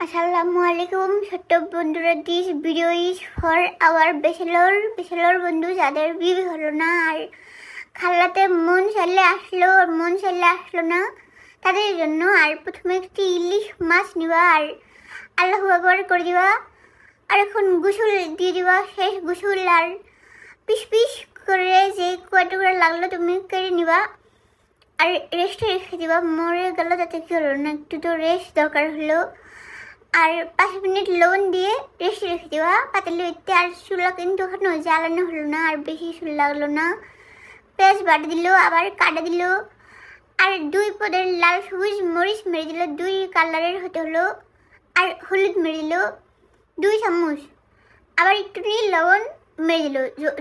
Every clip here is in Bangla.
আসসালামু আলাইকুম ছোট্ট বন্ধুরা, this video is for our bachelor বন্ধু যাদের বিয়ে হলো না আর খাল্লাতে মন চাইলে আসলো না তাদের জন্য। আর প্রথমে একটি ইলিশ মাছ নিবা আর আল্লাহু আকবার করে দিবা, আর এখন গোসল দিয়ে দিবা, শেষ গোসল। আর পিস পিস করে যে কয়টা করে লাগলো তুমি কেটে নিবা আর রেস্টে রেখে দিবা। মরে গেল তাতে কি হলো না, একটু তো রেস্ট দরকার হলো। আর 5 মিনিট লবণ দিয়ে রেস্টে রেখে দেওয়া পাতালে উঠতে। আর চুলা কিন্তু ওখানে জ্বালানো হলো না, আর বেশি চুল লাগলো না। পেঁয়াজ বাটা দিল, আবার কাটা দিল, আর 2 পদের লাল সবুজ মরিচ মেরে দিল, 2 কালারের হতে হলো। আর হলুদ মেরে দিল 2 চামচ, আবার একটু নিয়ে লবণ মেরে দিল,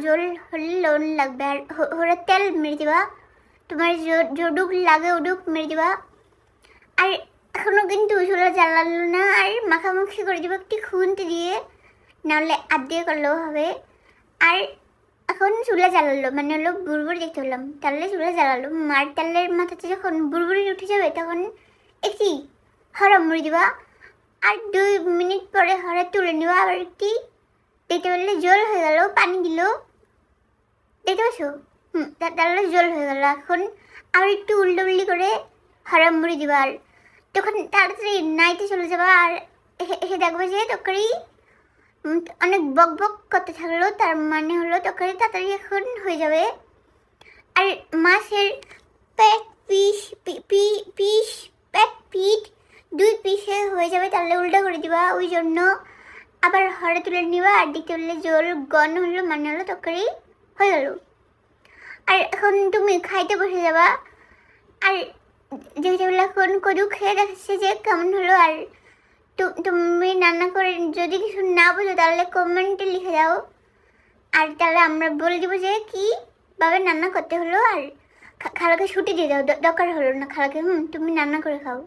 জল হলে লবণ লাগবে। আর ওরা তেল মেরে দেওয়া, তোমার যডুক লাগে ওডুক মেরে দেওয়া। আর এখনও কিন্তু চুলা জ্বালালো না, আর মাখামাখি করে দেবো একটি খুন্তি দিয়ে, নাহলে হাত দিয়ে করলেও হবে। আর এখন চুলা জ্বালালো মানে হলো বুড়বুড়ি দেখতে পেলাম, তাহলে চুলা জ্বালালো। মার তেলের মাথাতে যখন বুড়বুড়ি উঠে যাবে তখন একটি হরা মুড়ি দিবা, আর 2 মিনিট পরে হরা তুলে নেওয়া। আবার একটি দেখতে পেলে জল হয়ে গেল, পানি দিল, দেখতে পাচ্ছ? তাহলে জল হয়ে গেল। এখন আবার একটু উল্টি করে হরা মুড়ি দিবা, আর তখন তাড়াতাড়ি নাইতে চলে যাবা। আর এসে দেখবে যে তরকারি অনেক বক বক করতে থাকলো, তার মানে হলো তরকারি তাড়াতাড়ি এখন হয়ে যাবে। আর মাছের প্যাক পিঠ 2 পিসে হয়ে যাবে, তাহলে উল্টা করে দিবা। ওই জন্য আবার হরে তুলে নিবা, আর দেখতে বললে জল গন হলো মানে হলো তরকারি হয়ে গেল। আর এখন তুমি খাইতে বসে যাবা, আর দেখতে বলে এখন কদু খেয়ে দেখাচ্ছে যে কেমন হলো। আর তুমি রান্না করে যদি কিছু না বোঝো তাহলে কমেন্টে লিখে দাও, আর তাহলে আমরা বলে দেবো যে কীভাবে রান্না করতে হলো। আর খালাকে ছুটি দিয়ে দাও, দরকার হলো না খালাকে, তুমি রান্না করে খাও।